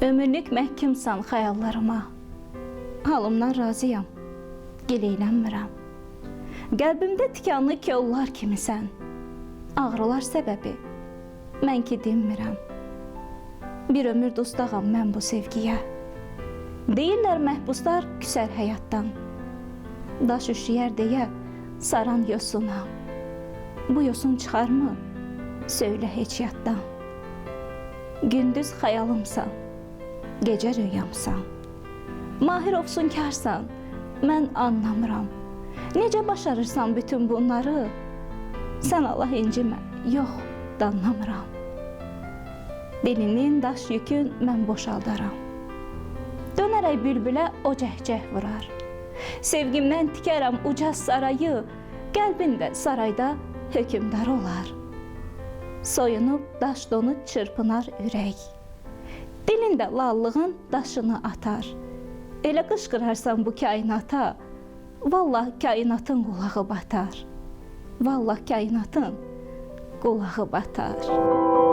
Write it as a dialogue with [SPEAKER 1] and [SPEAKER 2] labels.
[SPEAKER 1] Ömürlük məhkumsan xəyallarıma. Halımdan razıyam, gileylənmirəm. Qəlbimdə tikanlı kollar kimisən. Ağrılar səbəbi mən ki dinmirəm. Bir ömür dustağam mən bu sevgiyə. Deyirlər məhbuslar küsər həyatdan. Daş üşüyər deyə saran yosunam. Bu yosun çıxarmı? Söylə heç yaddan. Gündüz xəyalımsan, gecə rüyamsan. Mahir ofsunkarsan, mən anlamıram. Necə başarırsan bütün bunları? Sən Allah incimə, yox, danlamıram. Dilinin daş yükün mən boşaldaram. Dönərək bülbülə o cəhcəh vurar. Sevgimdən tikərəm ucaz sarayı, qəlbində sarayda hökümdar olar. Soyunub daş donub çırpınar ürək. Dilində lallığın daşını atar. Elə qışqırarsan bu kainata, vallah kainatın qulağı batar. Vallah kainatın qulağı batar.